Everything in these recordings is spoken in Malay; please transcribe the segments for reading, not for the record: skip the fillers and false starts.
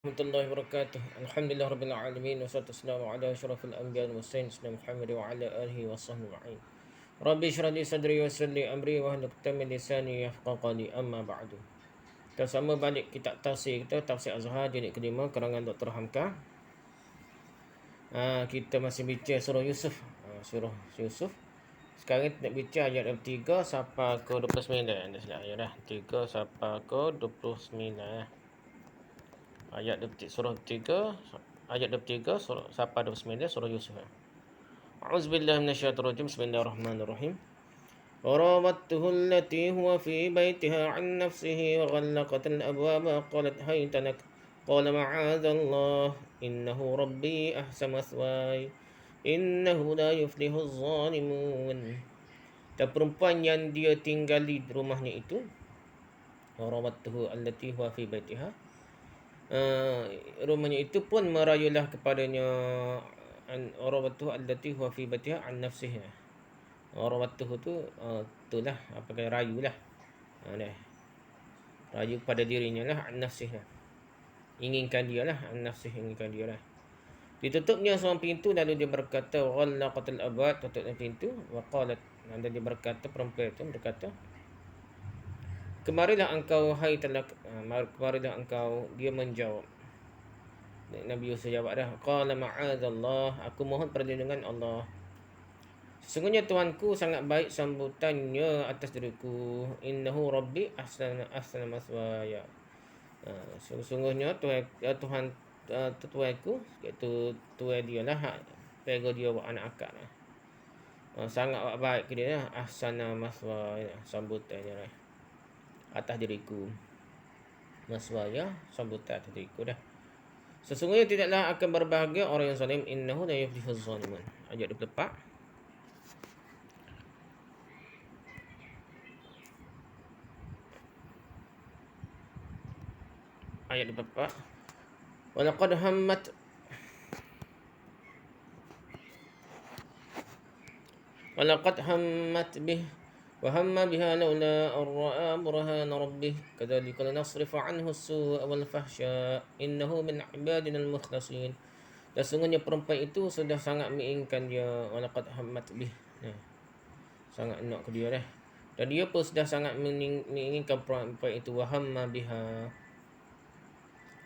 Warahmatullahi wabarakatuh. Alhamdulillah rabbil alamin wassalatu wassalamu ala asyrafil anbiya'i wal mursalin sayyidina Muhammad wa ala alihi washabbihi ajma'in. Rabbi shrah li sadri wa yassir li amri wahlul 'uqdatam min lisani yafqahu qawli amma ba'du. Kita sama balik kitab tafsir kita Tafsir Az-Zahar jilid kelima karangan Dr. Hamka. Kita masih bincang surah Yusuf. Surah Yusuf. Sekarang kita nak bincang ayat 3 sampai ke 29. Dah silap ayat dah. 3 sampai ke 29. Ayat surah 3 ayat 23 surah sampai 29 surah Yusuf. A'udzubillahi minasyaitonir rajim. Bismillahirrahmanirrahim. وراودته التي هو في بيتها عن نفسه وغلقت الأبواب قالت هيت لك قال معاذ الله إنه ربي أحسن مثواي إنه لا يفلح الظالمون. Dan perempuan yang dia tinggali di rumahnya itu, warawadtuhu allati huwa fi baitiha, rumahnya itu pun merayulah kepadanya, warawadtuhu allati huwa fi baitiha an nafsiha. Warawadtuhu tu itulah apa kata rayulah. Rayu pada dirinya lah an nafsiha. Inginkan dia lah an nafsiha, inginkan dia lah. Ditutupnya seorang pintu lalu dia berkata ghallaqatil abwab, tutupnya pintu, wa qalat, dan dia berkata, perempuan itu berkata, kemarilah engkau hai talak, kemarilah engkau. Dia menjawab, Nabi Yusuf jawab dah, qala ma'adzallah, aku mohon perlindungan Allah. Sesungguhnya Tuhanku sangat baik sambutannya atas diriku. Innahu rabbi ahsana maswaya. Sesungguhnya Tuhanku, iaitu Tuhan dia lah, pega dia buat anak akak lah. Sangat baik ke dia lah. Ahsana maswaya, sambutannya lah atas diriku. Maswaya, sambutan atas diriku dah. Sesungguhnya tidaklah akan berbahagia orang yang zalim. Innahu la yuflihuz zalimun. Ayat 24. Ayat 24. Walaqad hammat bih wa hamma biha laula ar-ra'a burhana rabbih kadzalika linasrifa 'anhu as-su'a wal fahsya innahu min 'ibadina al-mukhlasin. Dan sungguhnya perempuan itu sudah sangat menginginkan dia. Walaqad hammat bih, sangat nak ke dia dah. Dan dia pun sudah sangat menginginkan perempuan itu. Wa hamma biha,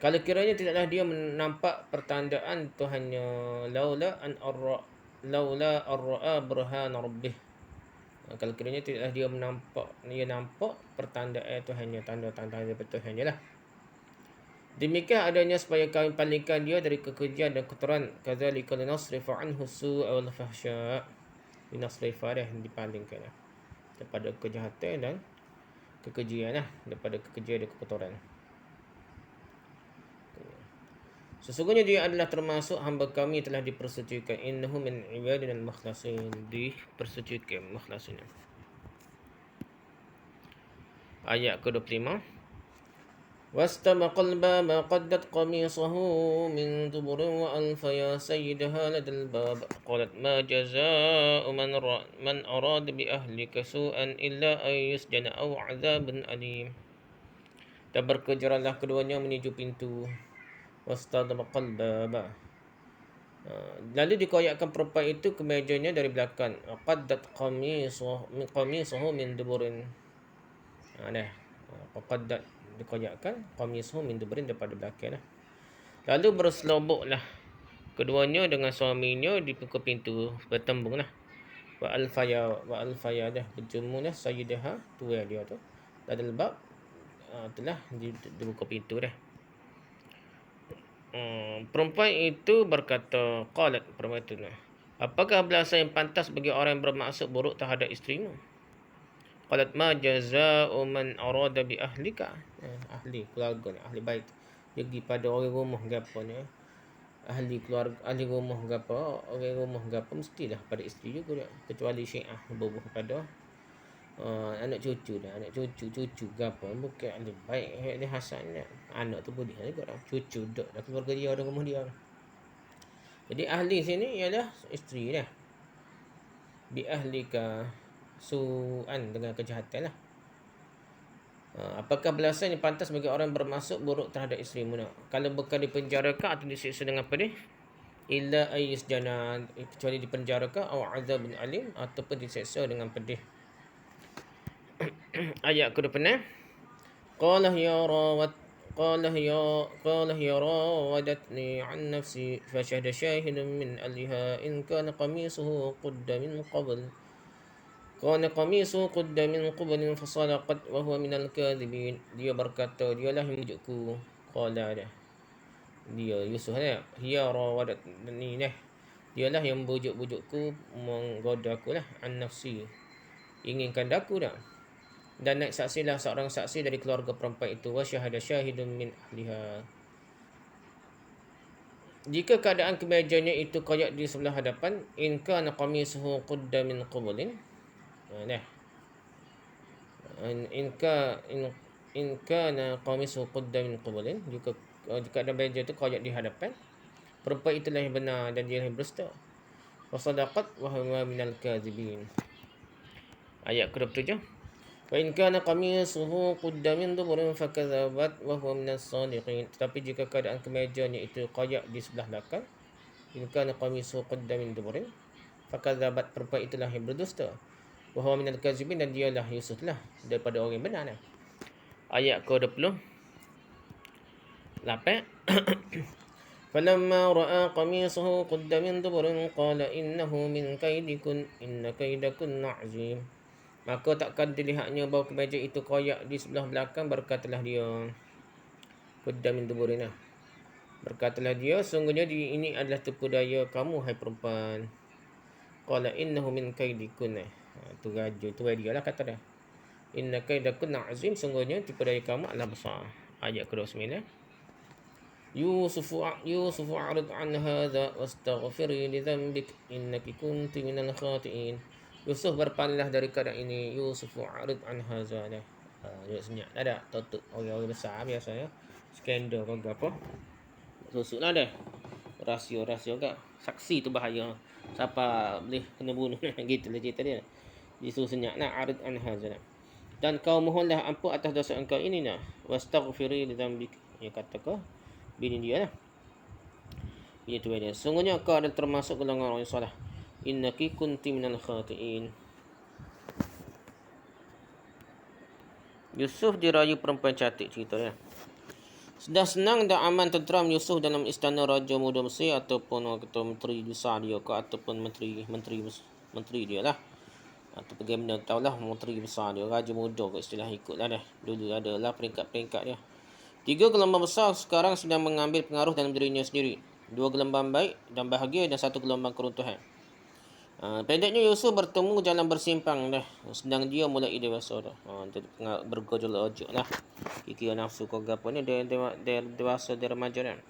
kalau kiranya tidaklah dia menampak pertandaan Tuhannya, laula ar-ra'a burhana rabbih, kalau kiranya tidaklah dia nampak pertandaan Tuhannya, tanda-tanda daripada Tuhannya lah. Demikian adanya supaya kami palingkan dia dari kekejian dan kotoran. Kadzalika linasrifa anhu su'a wal fahsya. Linasrifa dah, dipalingkan lah daripada kejahatan dan kekejian lah, daripada kekejian dan kekotoran. Sesungguhnya dia adalah termasuk hamba kami telah dipersucikan. Innahu min ibadina al-mukhlasin, dipersucikan mukhlasin. Ayat ke-25. Wastabaqal baba qaddat qamisahu min duburin wa alfa ya sayyidaha ladal bab qalat ma jazaa'u man arada bi ahlika su'an illa ay yusjana aw 'adzabun alim. Dan berkejaranlah keduanya menuju pintu. Wastabaqal baba, lalu dikoyakkan perempuan itu ke mejanya dari belakang. Qaddat qamisahu min duburin. Qaddat, dikoyakkan qamisahu min duburin, daripada belakang lah. Lalu berseloboklah keduanya dengan suaminya di muka pintu, bertembung lah. Wa alfaya dah, berjumulah sayyidaha, tuan dia tu, ladal bab, telah di muka pintu dah. Perempuan itu berkata, qalat, perempuan itu, apakah balasan yang pantas bagi orang yang bermaksud buruk terhadap isterimu? Qalat ma jazaa'u man arada bi ahlika, ahli keluarga, ahli bait, pergi pada orang rumah gapo ni, ahli keluarga, ahli rumah gapo, orang rumah gapo mestilah pada isteri juga, kecuali Syiah berbuh pada anak cucu gapo, bukan ahli baik dia Hasan dia. Anak tu boleh juga dah, cucu dak dah keluarga dia, ada rumah dia. Jadi ahli sini ialah isteri dah. Bi ahlika su'an, dengan kejahatan lah. Apakah balasan yang pantas bagi orang bermaksud buruk terhadap isteri muda? Kalau bukan dipenjarakan atau disiksa dengan pedih, illa ayis jana, kecuali dipenjarakan, atau azabun alim, ataupun disiksa dengan pedih. Ayat ke-6. Qala ya rawat قال هي راودتني عن نفسي فشهد شاهد من أهلها إن كان قميصه قد من قبل فصدقت وهو من الكاذبين. Dia berkata, dialah yang membujukku. Qala dah. Dia Yusuf ni. Hiya rawadatni dah. Dialah yang membujuk-bujukku, menggoda aku lah. An nafsi. Inginkan daku dah. Dan naik saksilah seorang saksi dari keluarga perempuan itu. Wa syahada syahidun min ahliha. Jika keadaan kemejanya itu koyak di sebelah hadapan, in kana qamisuhu qudda min qubulin. Nah. In kana qamisuhu qudda min qubulin. Jika ada meja itu koyak di hadapan, perempuan itulah yang benar dan dia yang berdusta. Wa sadaqat wa huwa minal kadzibin. Ayat ke-27. Wa in kana qamisuhu qudda min duburin fakadzabat wa huwa minas sadiqin. Tetapi jika keadaan kemejanya itu koyak di sebelah belakang, in kana qamisuhu qudda min duburin fakadzabat, perempuan itulah yang berdusta. Wa huwa minal kadzibin, dan dialah Yusuf lah daripada orang yang benar. Ayat ke-28. Falamma ra'a qamisuhu qudda min duburin qala innahu min kaidikun inna kaidakunna 'azim. Maka takkan dilihatnya bahawa kemeja itu koyak di sebelah belakang, berkatalah dia, qudda min duburin. Berkatalah dia, sungguhnya ini adalah tipu daya kamu, hai perempuan. Qala innahu min kaidikun. Tu raja tu dia lah kata dah. Inna kaidakunna 'azim, sungguhnya tipu daya kamu adalah besar. Ayat ke-29. Yusufu a'rid an hadha wastaghfiri li dhanbik innaki kunti minal khati'in. Yusuf berpalinglah dari keadaan ini. Yusufu a'rid an hadha. Dia senyap dah dah. Tutup orang-orang besar biasanya. Skandal ke apa. Susuklah dah. Rahsia-rahsia ke. Saksi tu bahaya. Siapa boleh kena bunuh. Gitu lah cerita dia. Dia suruh senyap nak. A'rid an hadha. Dan kau mohonlah ampun atas dosa engkau ini nak. Wastaghfiri li dhanbik. Dia kata kau bini dia lah. Bini tu dia. Sungguhnya kau adalah termasuk golongan orang yang salah. Innaki kunti minal khati'in. Yusuf dirayu perempuan cantik cerita dia. Sudah senang dan aman tenteram Yusuf dalam istana Raja Muda Mesir, ataupun orang kata menteri besar dia ke, ataupun menteri dia lah. Atau bagaimana tahulah menteri besar dia, Raja Muda ke istilah ikutlah dah. Dulu adalah peringkat-peringkat dia. 3 gelombang besar sekarang sedang mengambil pengaruh dalam dirinya sendiri. 2 gelombang baik dan bahagia dan 1 gelombang keruntuhan. Pendeknya Yusuf bertemu jalan bersimpang dah. Sedang dia mulai dewasa dah. Bergojol-ojol lah. Kira nafsu kau apa ni. Dia dewasa, dia remaja dah.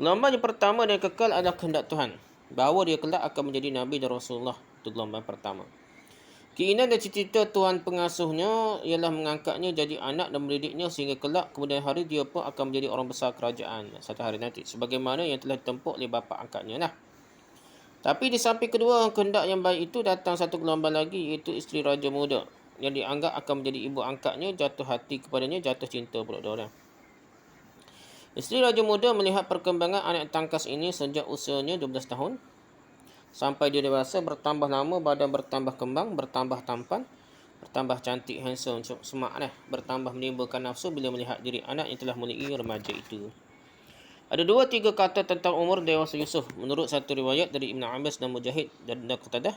Gelombang yang pertama dan kekal adalah kehendak Tuhan. Bahawa dia kelak akan menjadi Nabi dan Rasulullah. Itu gelombang pertama. Keinginan dan cita-cita Tuhan pengasuhnya ialah mengangkatnya jadi anak dan mendidiknya sehingga kelak kemudian hari dia pun akan menjadi orang besar kerajaan satu hari nanti. Sebagaimana yang telah ditempuh oleh bapa angkatnya lah. Tapi di samping kedua kehendak yang baik itu datang satu gelombang lagi, iaitu isteri Raja Muda yang dianggap akan menjadi ibu angkatnya, jatuh hati kepadanya, jatuh cinta pula dia. Isteri Raja Muda melihat perkembangan anak tangkas ini sejak usianya 12 tahun. Sampai dia dewasa, bertambah lama, badan bertambah kembang, bertambah tampan, bertambah cantik, handsome, semak dah. Bertambah menimbulkan nafsu bila melihat diri anak yang telah mulai remaja itu. Ada 2-3 kata tentang umur dewasa Yusuf. Menurut satu riwayat dari Ibn Abbas dan Mujahid dan Qatadah,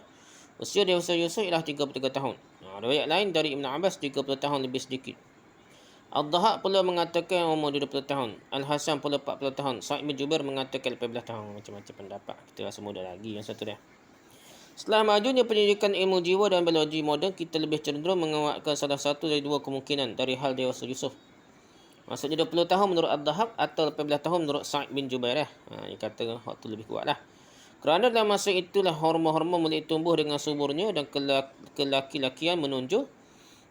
usia dewasa Yusuf ialah 33 tahun. Riwayat lain dari Ibn Abbas 30 tahun lebih sedikit. Al-Dhahak pula mengatakan umur 20 tahun. Al-Hasan pula 40 tahun. Sa'id bin Jubair mengatakan 18 tahun. Macam-macam pendapat. Kita rasa muda lagi yang satu dah. Setelah majunya pendidikan ilmu jiwa dan biologi moden, kita lebih cenderung menguatkan salah satu dari 2 kemungkinan dari hal dewasa Yusuf. Maksudnya 20 tahun menurut Al-Dhahak atau 18 tahun menurut Sa'id bin Jubair. Dia kata waktu lebih kuat lah. Kerana dalam masa itulah hormon-hormon mulai tumbuh dengan suburnya dan kelaki-lakian menonjol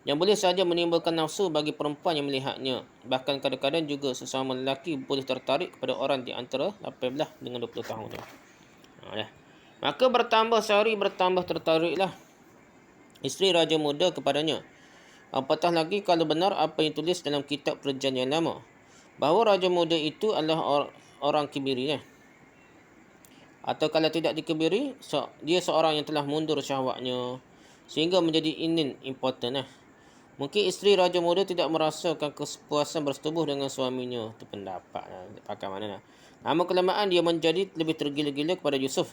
yang boleh saja menimbulkan nafsu bagi perempuan yang melihatnya. Bahkan kadang-kadang juga sesama lelaki boleh tertarik kepada orang di antara 18 dengan 20 tahun tu. Maka bertambah sehari bertambah tertariklah isteri Raja Muda kepadanya. Apatah lagi kalau benar apa yang tulis dalam kitab Perjanjian Lama, bahawa raja muda itu adalah orang kibiri. Atau kalau tidak dikebiri, dia seorang yang telah mundur syahwatnya sehingga menjadi important. Mungkin isteri raja muda tidak merasakan kepuasan bersetubuh dengan suaminya. Itu pendapat pakai mana. Namun kelamaan dia menjadi lebih tergila-gila kepada Yusuf.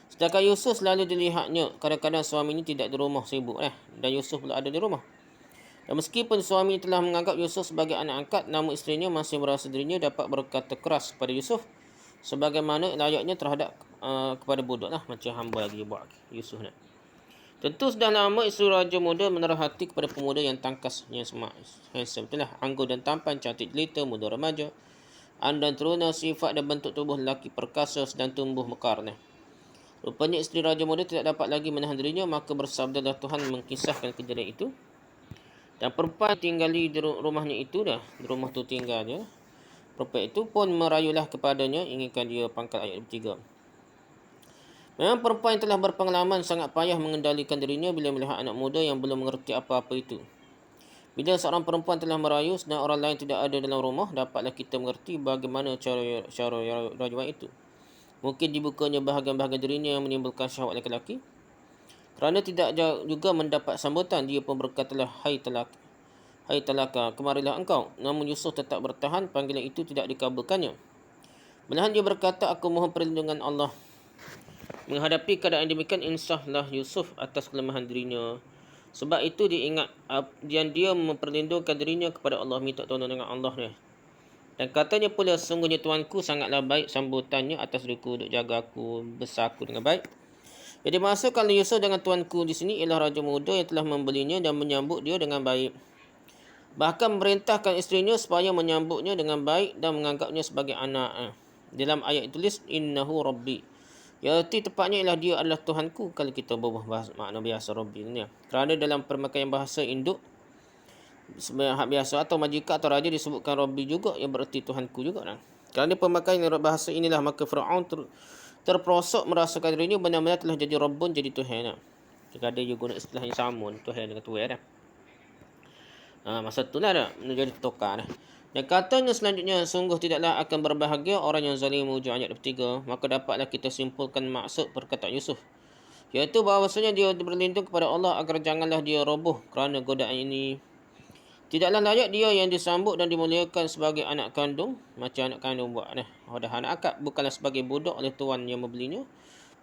Sedangkan Yusuf selalu dilihatnya kadang-kadang suaminya tidak di rumah, sibuk dan Yusuf pula ada di rumah. Dan meskipun suami telah menganggap Yusuf sebagai anak angkat, namun isterinya masih merasa dirinya dapat berkata keras kepada Yusuf sebagaimana layaknya terhadap kepada budak macam hamba lagi buat Yusuf ni. Tentu sudah lama isteri raja muda menaruh hati kepada pemuda yang tangkas, yang smart, handsome, betul anggun dan tampan, cantik jelita, muda remaja, andan teruna, sifat dan bentuk tubuh lelaki perkasa sedang tumbuh mekar. Rupanya isteri raja muda tidak dapat lagi menahan dirinya, maka bersabdalah Tuhan mengkisahkan kejadian itu. Dan perempuan tinggali di rumahnya itu di rumah tu tinggal dia. Perempuan itu pun merayulah kepadanya, inginkan dia pangkat ayat 3. Memang perempuan yang telah berpengalaman sangat payah mengendalikan dirinya bila melihat anak muda yang belum mengerti apa-apa itu. Bila seorang perempuan telah merayu dan orang lain tidak ada dalam rumah, dapatlah kita mengerti bagaimana cara rayuan itu. Mungkin dibukanya bahagian-bahagian dirinya yang menimbulkan syahwat lelaki. Kerana tidak juga mendapat sambutan, dia pun berkatalah, Hai telaka, kemarilah engkau. Namun Yusuf tetap bertahan, panggilan itu tidak dikabulkannya. Belahan dia berkata, aku mohon perlindungan Allah. Menghadapi keadaan demikian, insaflah Yusuf atas kelemahan dirinya. Sebab itu dia ingat dan dia memperlindungkan dirinya kepada Allah, minta tolong dengan Allah. Dan katanya pula, sungguhnya Tuanku sangatlah baik sambutannya atas diriku, duk jaga aku, besar aku dengan baik. Jadi dimaksudkan Yusuf dengan tuanku di sini ialah raja muda yang telah membelinya dan menyambut dia dengan baik. Bahkan memerintahkan isterinya supaya menyambutnya dengan baik dan menganggapnya sebagai anak. Dalam ayat tulis innahu rabbi. Iaitu tepatnya ialah dia adalah Tuhanku kalau kita berubah makna biasa rabbi ni. Kerana dalam permakaian bahasa Induk biasa atau majikan atau raja disebutkan rabbi juga yang bererti Tuhanku juga. Kerana pemakaian bahasa inilah maka Firaun terperosok merasakan dirinya benar-benar telah jadi Rabbun, jadi Tuhan. Jika ada juga guna istilah yang sama, Tuhan dengan Tuhan. Masa itulah menjadi tukar. Dan katanya selanjutnya, sungguh tidaklah akan berbahagia orang yang zalim, wujud ayat 3. Maka dapatlah kita simpulkan maksud perkataan Yusuf, iaitu bahawasanya dia berlindung kepada Allah agar janganlah dia roboh kerana godaan ini. Tidaklah layak dia yang disambut dan dimuliakan sebagai anak kandung, macam anak kandung buat anak akak, bukanlah sebagai budak oleh tuan yang membelinya,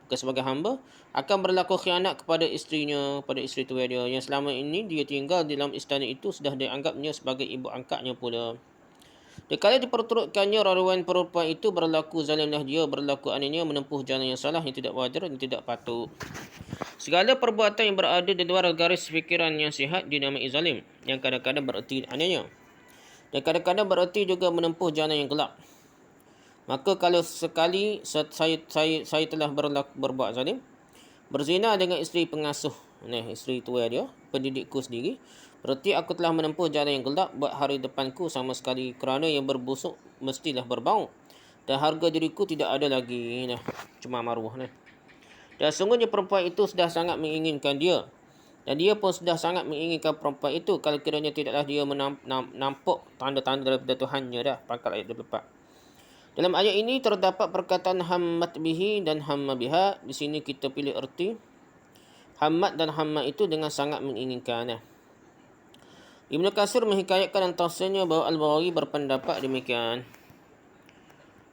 bukan sebagai hamba, akan berlaku khianat kepada isterinya, pada isteri tua dia yang selama ini dia tinggal di dalam istana itu, sudah dianggapnya sebagai ibu angkatnya pula. Dikala diperturutkannya rayuan perempuan itu, berlaku zalimlah dia, berlaku aniaya, menempuh jalan yang salah, yang tidak wajar, yang tidak patut. Segala perbuatan yang berada di luar garis fikiran yang sihat dinamai zalim, yang kadang-kadang bererti aniaya dan kadang-kadang bererti juga menempuh jalan yang gelap. Maka kalau sekali saya telah berbuat zalim, berzina dengan isteri pengasuh, isteri tua dia, pendidikku sendiri, berarti aku telah menempuh jalan yang gelap buat hari depanku sama sekali, kerana yang berbusuk mestilah berbau dan harga diriku tidak ada lagi. Cuma maruah. Dan sungguhnya perempuan itu sudah sangat menginginkan dia, dan dia pun sudah sangat menginginkan perempuan itu kalau kiranya tidaklah dia nampak tanda-tanda daripada Tuhannya. Pangkat ayat 24. Dalam ayat ini terdapat perkataan hammat bihi dan hamma biha. Di sini kita pilih erti hammat dan hamma itu dengan sangat menginginkan. Ibnu Katsir menghikayatkan dan tafsirnya bahawa Al-Baghawi berpendapat demikian.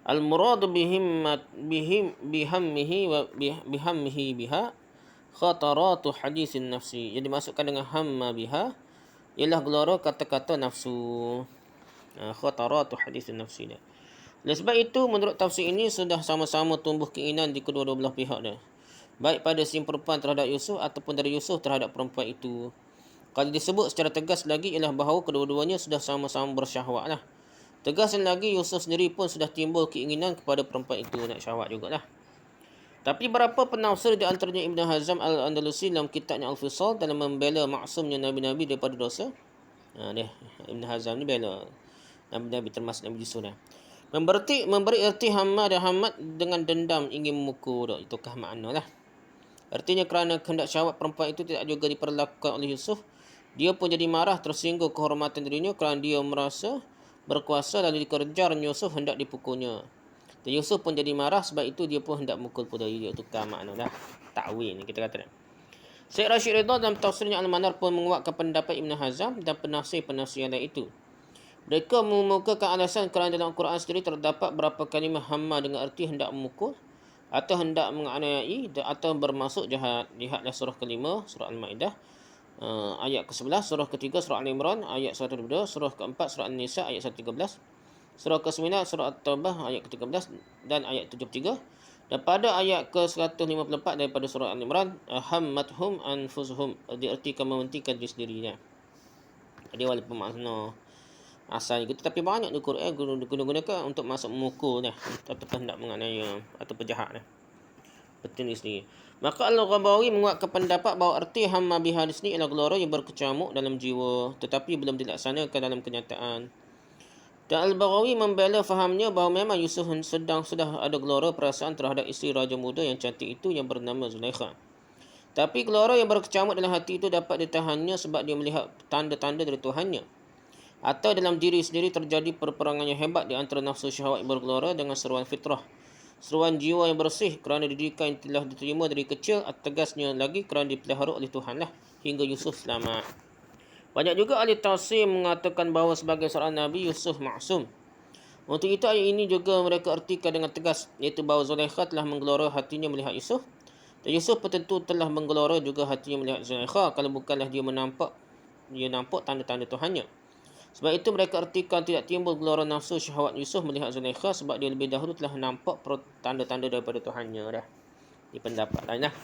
Al-muradu bihammihi wa bihammihi biha khataratu hadisin nafsi. Jadi dimasukkan dengan hamma biha ialah gelora kata-kata nafsu. Khataratu hadisin nafsi. Oleh sebab itu, menurut tafsir ini sudah sama-sama tumbuh keinginan di kedua-dua belah pihak baik pada si perempuan terhadap Yusuf ataupun dari Yusuf terhadap perempuan itu. Kalau disebut secara tegas lagi ialah bahawa kedua-duanya sudah sama-sama bersyahwat. Tegasnya lagi, Yusuf sendiri pun sudah timbul keinginan kepada perempuan itu, nak syahwat jugalah. Tapi berapa penafsir di antaranya Ibn Hazm Al-Andalusi dalam kitabnya Al-Fisal dalam membela maksumnya Nabi-Nabi daripada dosa. Ibn Hazm ni bela Nabi-Nabi termasuk Nabi Yusuf. Memberi erti hamma dan hammat dengan dendam ingin memukul. Itukah makna lah. Artinya kerana kehendak syahwat perempuan itu tidak juga diperlakukan oleh Yusuf, Dia pun jadi marah, tersinggung kehormatan dirinya kerana dia merasa berkuasa lalu dikejar Yusuf hendak dipukulnya. Dan Yusuf pun jadi marah, sebab itu dia pun hendak mukul pula dia. Tukar makna dah. Takwil ni kita kata. Syekh Rashid Ridha dalam tafsirnya Al-Manar pun menguatkan pendapat Ibn Hazm dan penafsir-penafsir yang lain itu. Mereka mengemukakan alasan kerana dalam Al-Quran sendiri terdapat berapa kalimah hamma dengan erti hendak memukul atau hendak menganiayai atau bermaksud jahat. Lihatlah surah kelima, surah Al-Ma'idah, ayat ke-11, surah ketiga, surah Al-Imran, ayat 122, surah keempat, surah An-Nisa, ayat 113, surah ke-9, surah At-Taubah, ayat ke-13 dan ayat 73. Dan pada ayat ke-154 daripada surah Al-Imran, hammathum anfusuhum, diartikan mementingkan diri sendirinya. Jadi walaupun makna asalnya gitu, tapi banyak di Quran digunakan untuk masuk memukul dah, atau hendak menganiaya atau penjahat dah. Betul di sini. Maka Al-Ghabawi menguatkan pendapat bahawa erti hamma biha di sini ialah gelora yang berkecamuk dalam jiwa tetapi belum dilaksanakan dalam kenyataan. Dan Al-Baghawi membela fahamnya bahawa memang Yusuf sudah ada gelora perasaan terhadap isteri raja muda yang cantik itu yang bernama Zulaikha. Tapi gelora yang berkecamuk dalam hati itu dapat ditahannya sebab dia melihat tanda-tanda dari Tuhannya. Atau dalam diri sendiri terjadi perperangan yang hebat di antara nafsu syahwat yang bergelora dengan seruan fitrah. Seruan jiwa yang bersih kerana didikan yang telah diterima dari kecil, tegasnya lagi kerana dipelihara oleh Tuhan lah hingga Yusuf selamat. Banyak juga ahli tafsir mengatakan bahawa sebagai seorang Nabi, Yusuf maksum. Untuk itu ayat ini juga mereka artikan dengan tegas, iaitu bahawa Zulaikha telah menggelora hatinya melihat Yusuf. Dan Yusuf tentu telah menggelora juga hatinya melihat Zulaikha kalau bukanlah dia nampak tanda-tanda Tuhannya. Sebab itu mereka artikan tidak timbul gelora nafsu syahwat Yusuf melihat Zulaikha sebab dia lebih dahulu telah nampak tanda-tanda daripada Tuhannya dah. Di pendapat lain lah.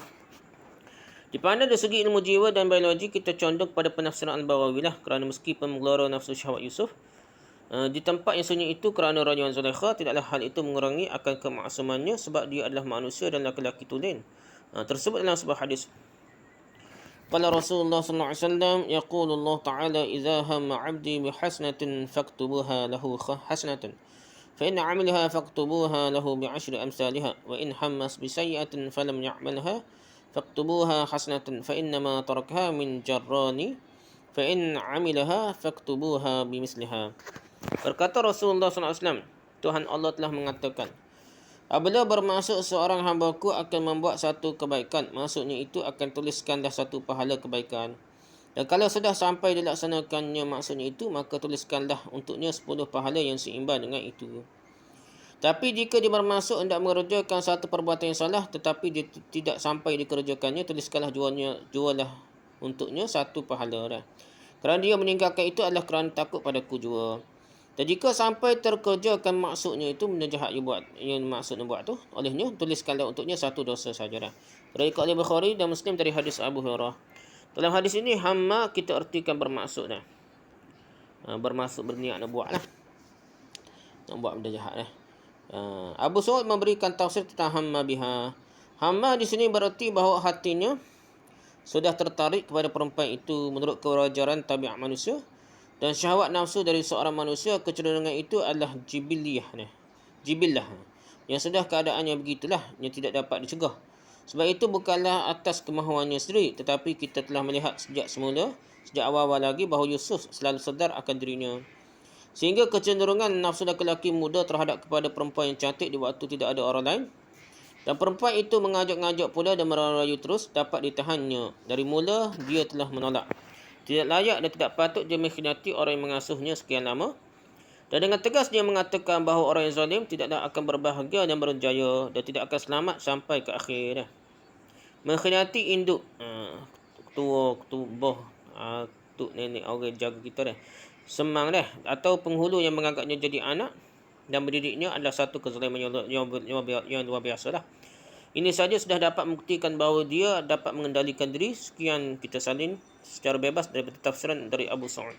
Dipandang dari segi ilmu jiwa dan biologi, kita condong pada penafsiran Al-Baghawi lah kerana meskipun menggelora nafsu syahwat Yusuf di tempat yang sunyi itu kerana rayuan Zulaikha, tidaklah hal itu mengurangi akan kemaksumannya sebab dia adalah manusia dan lelaki tulen. Tersebut dalam sebuah hadis. Qala Rasulullah sallallahu alaihi wasallam, yaqulu Allah Ta'ala idza hamma 'abdi bihasanatin faktubuha lahu hasanatan fa in 'amilha faktubuha lahu bi'ashri amsalha wa in hammas bisayyi'atin falam ya'malha faktubuha hasanatan fa innama tarakha min jarrani fa in 'amilaha faktubuha bimisliha. Berkata Rasulullah sallallahu alaihi wasallam, Tuhan Allah telah mengatakan, apabila bermaksud seorang hamba-Ku akan membuat satu kebaikan, maksudnya itu akan tuliskanlah satu pahala kebaikan. Dan kalau sudah sampai dilaksanakannya maksudnya itu, maka tuliskanlah untuknya 10 pahala yang seimbang dengan itu. Tapi jika dia bermaksud hendak mengerjakan satu perbuatan yang salah tetapi dia tidak sampai dikerjakannya, tuliskanlah jualah untuknya satu pahala dah. Kerana dia meninggalkan itu adalah kerana takut padaku jua. Dan jika sampai terkerjakan maksudnya itu, benda jahat yang maksudnya buat tu olehnya, tuliskanlah untuknya satu dosa saja dah. Riwayat oleh Bukhari dan Muslim dari hadis Abu Hurairah. Dalam hadis ini hamma kita artikan bermaksud dah. Bermaksud berniat nak buat lah. Nak buat benda jahat lah. Abu Sa'ud memberikan tafsir tentang hamma biha. Hamma di sini berarti bahawa hatinya sudah tertarik kepada perempuan itu menurut kewajaran tabiat manusia. Dan syahwat nafsu dari seorang manusia, kecenderungan itu adalah jibillah yang sudah keadaannya begitulah, yang tidak dapat dicegah. Sebab itu bukanlah atas kemahuannya sendiri, tetapi kita telah melihat sejak awal-awal lagi bahawa Yusuf selalu sedar akan dirinya. Sehingga kecenderungan nafsu lelaki muda terhadap kepada perempuan yang cantik di waktu tidak ada orang lain, dan perempuan itu mengajak-ngajak pula dan merayu terus, dapat ditahannya. Dari mula dia telah menolak. Tidak layak dan tidak patut dia mengkhianati orang yang mengasuhnya sekian lama. Dan dengan tegas dia mengatakan bahawa orang yang zalim tidaklah akan berbahagia dan berjaya dan tidak akan selamat sampai ke akhir. Mengkhianati induk, ketua, ketubuh, tuk nenek orang jaga kita dah, semang dah, atau penghulu yang menganggapnya jadi anak dan mendidiknya adalah satu kezaliman yang luar biasa dah. Ini saja sudah dapat membuktikan bahawa dia dapat mengendalikan diri. Sekian kita salin secara bebas daripada tafsiran dari Abu Sa'ud.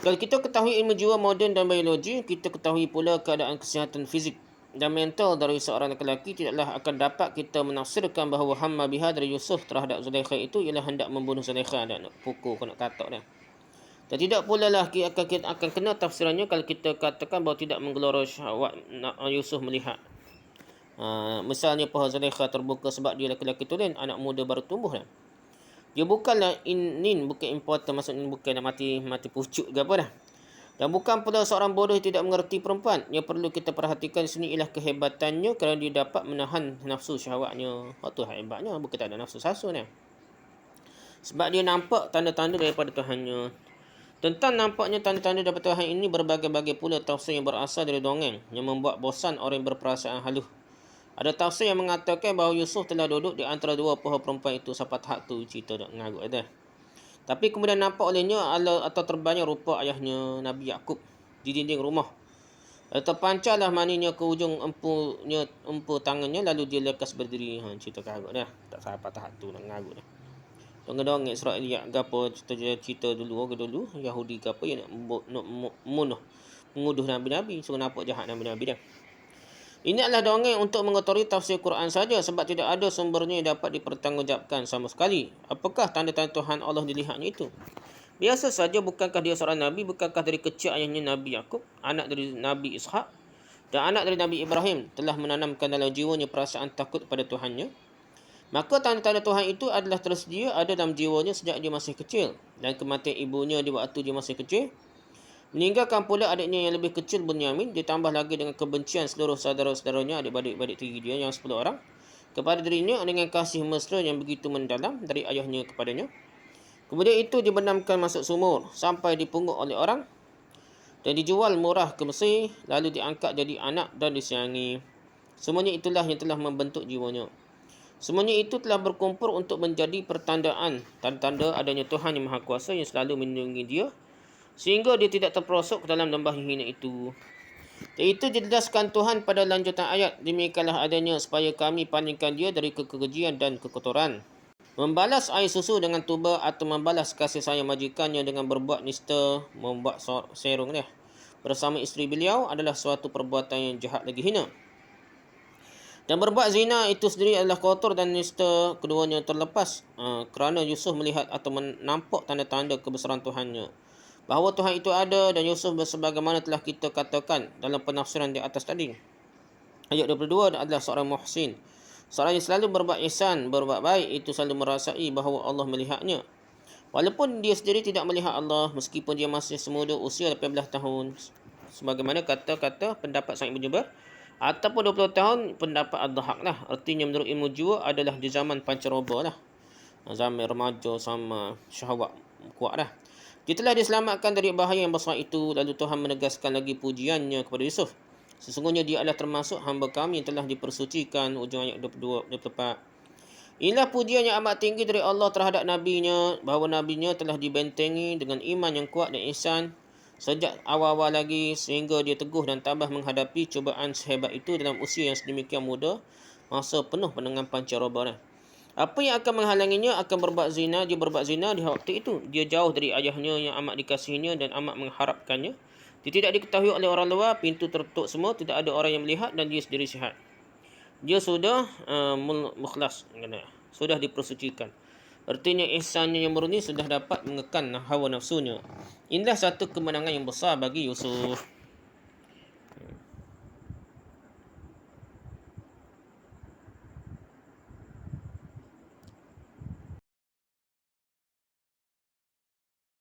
Kalau kita ketahui ilmu jiwa moden dan biologi, kita ketahui pula keadaan kesihatan fizik dan mental dari seorang lelaki, tidaklah akan dapat kita menafsirkan bahawa hamma biha dari Yusuf terhadap Zulaikha itu ialah hendak membunuh Zulaikha dan nak pukul, nak katak dia. Dan tidak pula lah kita akan kena tafsirannya kalau kita katakan bahawa tidak menggelora syahwat Yusuf melihat. Misalnya paha Zulaikha terbuka sebab dia lelaki tulen, anak muda baru tumbuh. Dia bukanlah inin, bukan important, maksudnya bukan nak mati pucuk ke apa dah. Dan bukan pula seorang bodoh yang tidak mengerti perempuan. Yang perlu kita perhatikan sini ialah kehebatannya kerana dia dapat menahan nafsu syahwatnya. Waktu hebatnya, bukan tak ada nafsu sasu ni. Sebab dia nampak tanda-tanda daripada Tuhannya. Tentang nampaknya tanda-tanda daripada Tuhan ini berbagai-bagai pula tafsir yang berasal dari dongeng yang membuat bosan orang yang berperasaan haluh. Ada tafsir yang mengatakan bahawa Yusuf telah duduk di antara dua pohon perempuan itu sampai tahap tu cerita tak mengarut ada. Tapi kemudian nampak olehnya atau terbangnya rupa ayahnya Nabi Yakub di dinding rumah. Terpancarlah maninya ke ujung empu tangannya lalu dia lekas berdiri. Cerita karut dah. Tak sampai tahap tu nak mengarut dah. Dongeng Israeliat gapo cerita dulu Yahudi gapo yang nak menguduh nabi-nabi, suruh nampak jahat nabi-nabi dah. Ini adalah dongeng untuk mengetahui tafsir Quran saja sebab tidak ada sumbernya yang dapat dipertanggungjawabkan sama sekali. Apakah tanda-tanda Tuhan Allah dilihatnya itu? Biasa saja, bukankah dia seorang nabi? Bukankah dari kecil ayahnya Nabi Yakub, anak dari Nabi Ishak dan anak dari Nabi Ibrahim telah menanamkan dalam jiwanya perasaan takut pada Tuhannya? Maka tanda-tanda Tuhan itu adalah tersedia ada dalam jiwanya sejak dia masih kecil, dan kematian ibunya di waktu dia masih kecil meninggalkan pula adiknya yang lebih kecil Bunyamin, ditambah lagi dengan kebencian seluruh saudara-saudaranya, adik-adik tiri dia yang 10 orang kepada dirinya dengan kasih mesra yang begitu mendalam dari ayahnya kepadanya. Kemudian itu dibenamkan masuk sumur sampai dipungut oleh orang dan dijual murah ke Mesir, lalu diangkat jadi anak dan disiangi. Semuanya itulah yang telah membentuk jiwanya. Semuanya itu telah berkumpul untuk menjadi pertandaan tanda-tanda adanya Tuhan yang Maha Kuasa yang selalu melindungi dia sehingga dia tidak terperosok ke dalam lembah yang hina itu. Dan itu dijelaskan Tuhan pada lanjutan ayat. Demikianlah adanya supaya kami palingkan dia dari kekejian dan kekotoran. Membalas air susu dengan tuba atau membalas kasih sayang majikannya dengan berbuat nista, membuat serung dia bersama isteri beliau adalah suatu perbuatan yang jahat lagi hina. Dan berbuat zina itu sendiri adalah kotor dan nista keduanya terlepas kerana Yusuf melihat atau menampak tanda-tanda kebesaran Tuhannya. Bahawa Tuhan itu ada dan Yusuf sebagaimana telah kita katakan dalam penafsiran di atas tadi. Ayat 22 adalah seorang muhsin. Seorang yang selalu berbuat ihsan, berbuat baik, itu selalu merasai bahawa Allah melihatnya. Walaupun dia sendiri tidak melihat Allah meskipun dia masih semuda usia 18 tahun. Sebagaimana kata-kata pendapat Sa'id bin Jubair. Ataupun 20 tahun pendapat Ad-Dhahak lah. Artinya menurut ilmu jiwa adalah di zaman pancaroba lah. Zaman remaja sama syahwat kuat lah. Dia telah diselamatkan dari bahaya yang besar itu. Lalu Tuhan menegaskan lagi pujiannya kepada Yusuf. Sesungguhnya dia adalah termasuk hamba kami yang telah dipersucikan. Ujung ayat 22, 24. Inilah pujian yang amat tinggi dari Allah terhadap nabinya. Bahawa nabinya telah dibentengi dengan iman yang kuat dan ihsan sejak awal-awal lagi sehingga dia teguh dan tabah menghadapi cubaan sehebat itu dalam usia yang sedemikian muda, masa penuh dengan pancaroba. Apa yang akan menghalanginya akan berbuat zina? Dia berbuat zina di waktu itu. Dia jauh dari ayahnya yang amat dikasihinya dan amat mengharapkannya. Dia tidak diketahui oleh orang luar, pintu tertutup semua, tidak ada orang yang melihat dan dia sendiri sihat. Dia sudah mukhlas, sudah dipersucikan. Artinya ihsannya yang murni sudah dapat mengekang hawa nafsunya. Inilah satu kemenangan yang besar bagi Yusuf.